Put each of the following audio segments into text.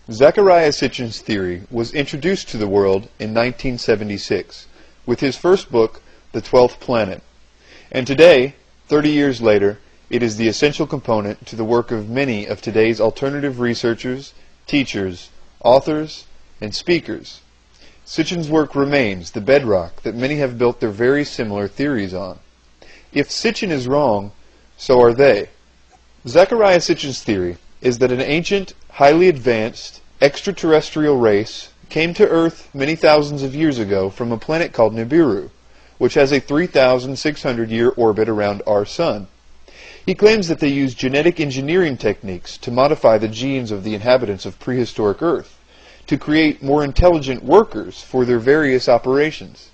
Zecharia Sitchin's theory was introduced to the world in 1976 with his first book, The 12th Planet, and today, 30 years later, it is the essential component to the work of many of today's alternative researchers, teachers, authors, and speakers. Sitchin's work remains the bedrock that many have built their very similar theories on. If Sitchin is wrong, so are they. Zecharia Sitchin's theory is that an ancient, highly advanced, extraterrestrial race came to Earth many thousands of years ago from a planet called Nibiru, which has a 3,600-year orbit around our Sun. He claims that they used genetic engineering techniques to modify the genes of the inhabitants of prehistoric Earth, to create more intelligent workers for their various operations.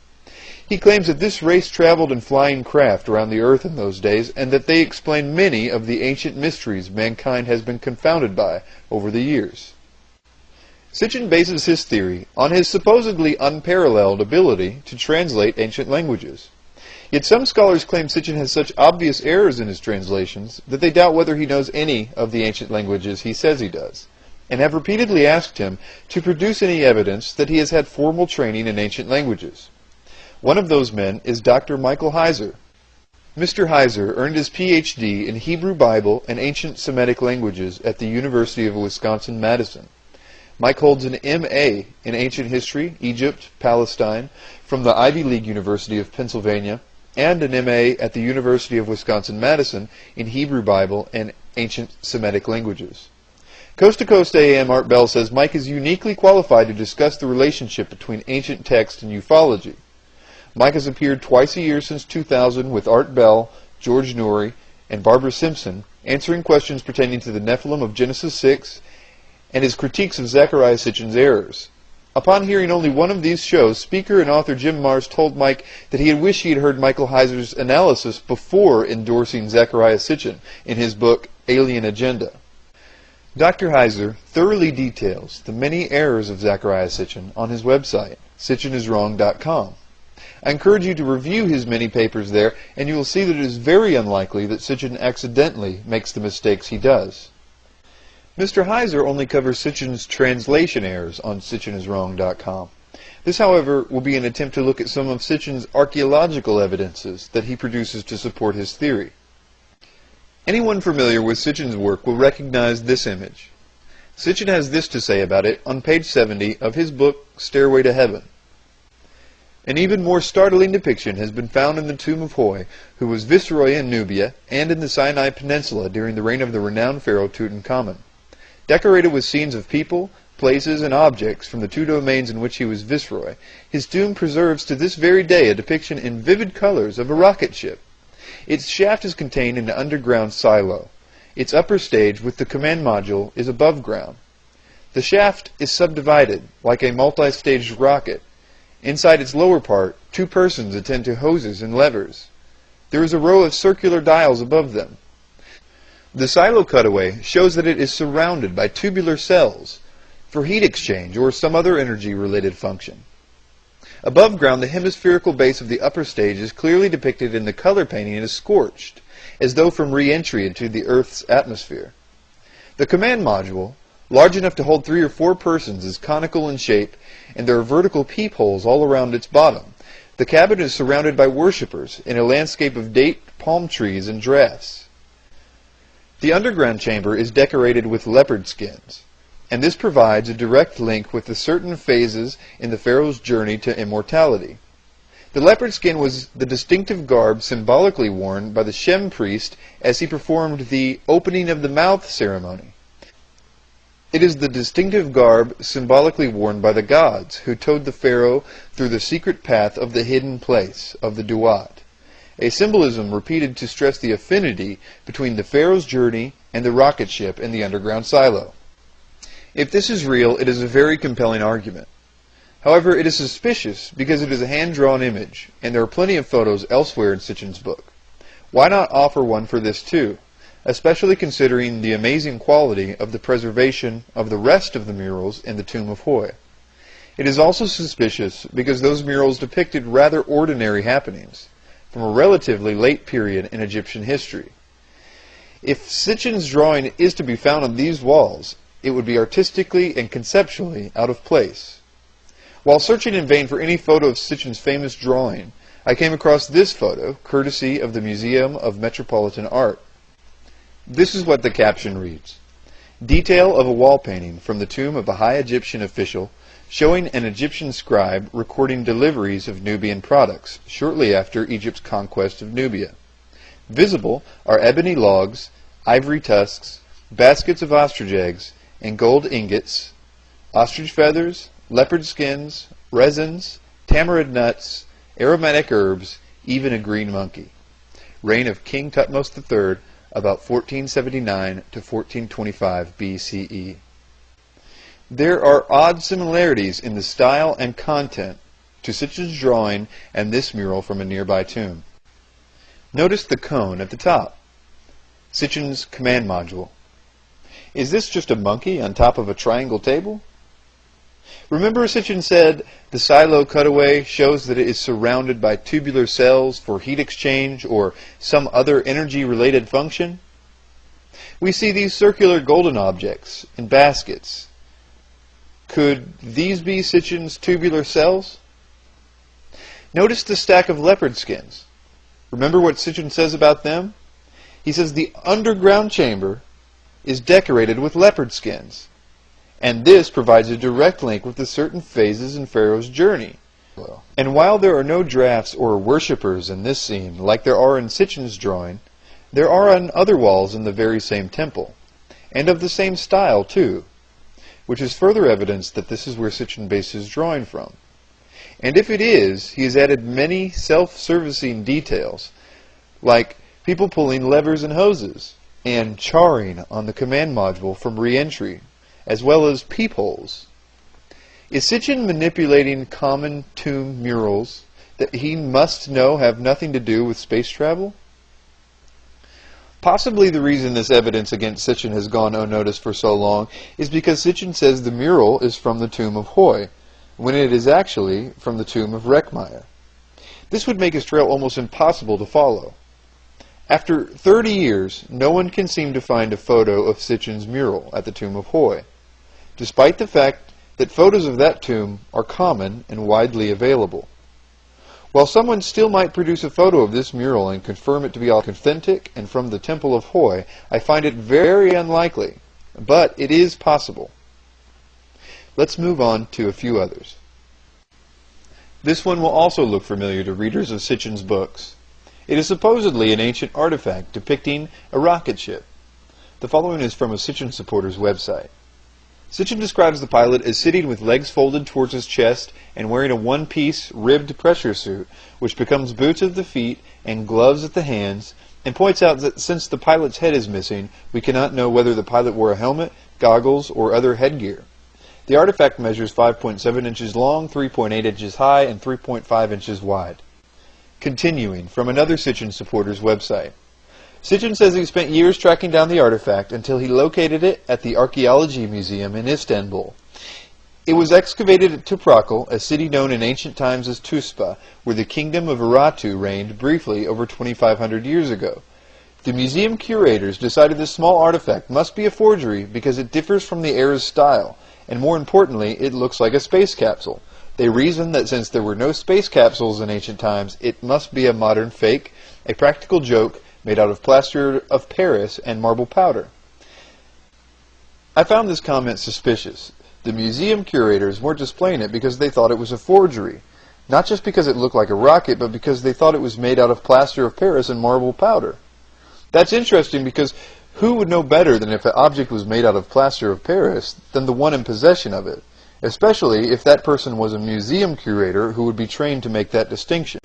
He claims that this race traveled in flying craft around the Earth in those days, and that they explain many of the ancient mysteries mankind has been confounded by over the years. Sitchin bases his theory on his supposedly unparalleled ability to translate ancient languages. Yet some scholars claim Sitchin has such obvious errors in his translations that they doubt whether he knows any of the ancient languages he says he does, and have repeatedly asked him to produce any evidence that he has had formal training in ancient languages. One of those men is Dr. Michael Heiser. Mr. Heiser earned his Ph.D. in Hebrew Bible and ancient Semitic languages at the University of Wisconsin-Madison. Mike holds an M.A. in ancient history, Egypt, Palestine, from the Ivy League University of Pennsylvania, and an M.A. at the University of Wisconsin-Madison in Hebrew Bible and ancient Semitic languages. Coast to Coast AM Art Bell says Mike is uniquely qualified to discuss the relationship between ancient text and ufology. Mike has appeared twice a year since 2000 with Art Bell, George Noory, and Barbara Simpson, answering questions pertaining to the Nephilim of Genesis 6 and his critiques of Zecharia Sitchin's errors. Upon hearing only one of these shows, speaker and author Jim Marrs told Mike that he had wished he had heard Michael Heiser's analysis before endorsing Zecharia Sitchin in his book Alien Agenda. Dr. Heiser thoroughly details the many errors of Zecharia Sitchin on his website, SitchinIsWrong.com. I encourage you to review his many papers there, and you will see that it is very unlikely that Sitchin accidentally makes the mistakes he does. Mr. Heiser only covers Sitchin's translation errors on SitchinIsWrong.com. This, however, will be an attempt to look at some of Sitchin's archaeological evidences that he produces to support his theory. Anyone familiar with Sitchin's work will recognize this image. Sitchin has this to say about it on page 70 of his book, Stairway to Heaven. An even more startling depiction has been found in the tomb of Hoi, who was viceroy in Nubia and in the Sinai Peninsula during the reign of the renowned pharaoh Tutankhamun. Decorated with scenes of people, places, and objects from the two domains in which he was viceroy, his tomb preserves to this very day a depiction in vivid colors of a rocket ship. Its shaft is contained in an underground silo. Its upper stage, with the command module, is above ground. The shaft is subdivided, like a multi-staged rocket. Inside its lower part, two persons attend to hoses and levers. There is a row of circular dials above them. The silo cutaway shows that it is surrounded by tubular cells for heat exchange or some other energy-related function. Above ground, the hemispherical base of the upper stage is clearly depicted in the color painting as scorched, as though from re-entry into the Earth's atmosphere. The command module, large enough to hold 3 or 4 persons, is conical in shape, and there are vertical peepholes all around its bottom. The cabin is surrounded by worshippers in a landscape of date, palm trees, and drafts. The underground chamber is decorated with leopard skins, and this provides a direct link with the certain phases in the pharaoh's journey to immortality. The leopard skin was the distinctive garb symbolically worn by the Shem priest as he performed the opening of the mouth ceremony. It is the distinctive garb symbolically worn by the gods who towed the pharaoh through the secret path of the hidden place of the Duat, a symbolism repeated to stress the affinity between the pharaoh's journey and the rocket ship in the underground silo. If this is real, it is a very compelling argument. However, it is suspicious because it is a hand-drawn image, and there are plenty of photos elsewhere in Sitchin's book. Why not offer one for this too, especially considering the amazing quality of the preservation of the rest of the murals in the tomb of Hoi? It is also suspicious because those murals depicted rather ordinary happenings from a relatively late period in Egyptian history. If Sitchin's drawing is to be found on these walls, it would be artistically and conceptually out of place. While searching in vain for any photo of Sitchin's famous drawing, I came across this photo, courtesy of the Museum of Metropolitan Art. This is what the caption reads: "Detail of a wall painting from the tomb of a high Egyptian official showing an Egyptian scribe recording deliveries of Nubian products shortly after Egypt's conquest of Nubia. Visible are ebony logs, ivory tusks, baskets of ostrich eggs, and gold ingots, ostrich feathers, leopard skins, resins, tamarind nuts, aromatic herbs, even a green monkey. Reign of King Tutmos III, about 1479 to 1425 BCE. There are odd similarities in the style and content to Sitchin's drawing and this mural from a nearby tomb. Notice the cone at the top. Sitchin's command module. Is this just a monkey on top of a triangle table? Remember Sitchin said the silo cutaway shows that it is surrounded by tubular cells for heat exchange or some other energy-related function? We see these circular golden objects in baskets. Could these be Sitchin's tubular cells? Notice the stack of leopard skins. Remember what Sitchin says about them? He says the underground chamber is decorated with leopard skins, and this provides a direct link with the certain phases in Pharaoh's journey. And while there are no drafts or worshippers in this scene like there are in Sitchin's drawing, there are on other walls in the very same temple, and of the same style too, which is further evidence that this is where Sitchin based his drawing from. And if it is, he has added many self-servicing details, like people pulling levers and hoses, and charring on the command module from re-entry, as well as peepholes. Is Sitchin manipulating common tomb murals that he must know have nothing to do with space travel? Possibly the reason this evidence against Sitchin has gone unnoticed for so long is because Sitchin says the mural is from the tomb of Hoi, when it is actually from the tomb of Rekmire. This would make his trail almost impossible to follow. After 30 years, no one can seem to find a photo of Sitchin's mural at the tomb of Hoi, despite the fact that photos of that tomb are common and widely available. While someone still might produce a photo of this mural and confirm it to be authentic and from the temple of Hoi, I find it very unlikely, but it is possible. Let's move on to a few others. This one will also look familiar to readers of Sitchin's books. It is supposedly an ancient artifact depicting a rocket ship. The following is from a Sitchin supporter's website. Sitchin describes the pilot as sitting with legs folded towards his chest and wearing a one-piece ribbed pressure suit, which becomes boots at the feet and gloves at the hands, and points out that since the pilot's head is missing, we cannot know whether the pilot wore a helmet, goggles, or other headgear. The artifact measures 5.7 inches long, 3.8 inches high, and 3.5 inches wide. Continuing, from another Sitchin supporter's website. Sitchin says he spent years tracking down the artifact until he located it at the Archaeology Museum in Istanbul. It was excavated at Toprakal, a city known in ancient times as Tuspa, where the kingdom of Urartu reigned briefly over 2,500 years ago. The museum curators decided this small artifact must be a forgery because it differs from the era's style, and more importantly, it looks like a space capsule. They reasoned that since there were no space capsules in ancient times, it must be a modern fake, a practical joke, made out of plaster of Paris and marble powder. I found this comment suspicious. The museum curators weren't displaying it because they thought it was a forgery. Not just because it looked like a rocket, but because they thought it was made out of plaster of Paris and marble powder. That's interesting because who would know better than if an object was made out of plaster of Paris than the one in possession of it, especially if that person was a museum curator who would be trained to make that distinction.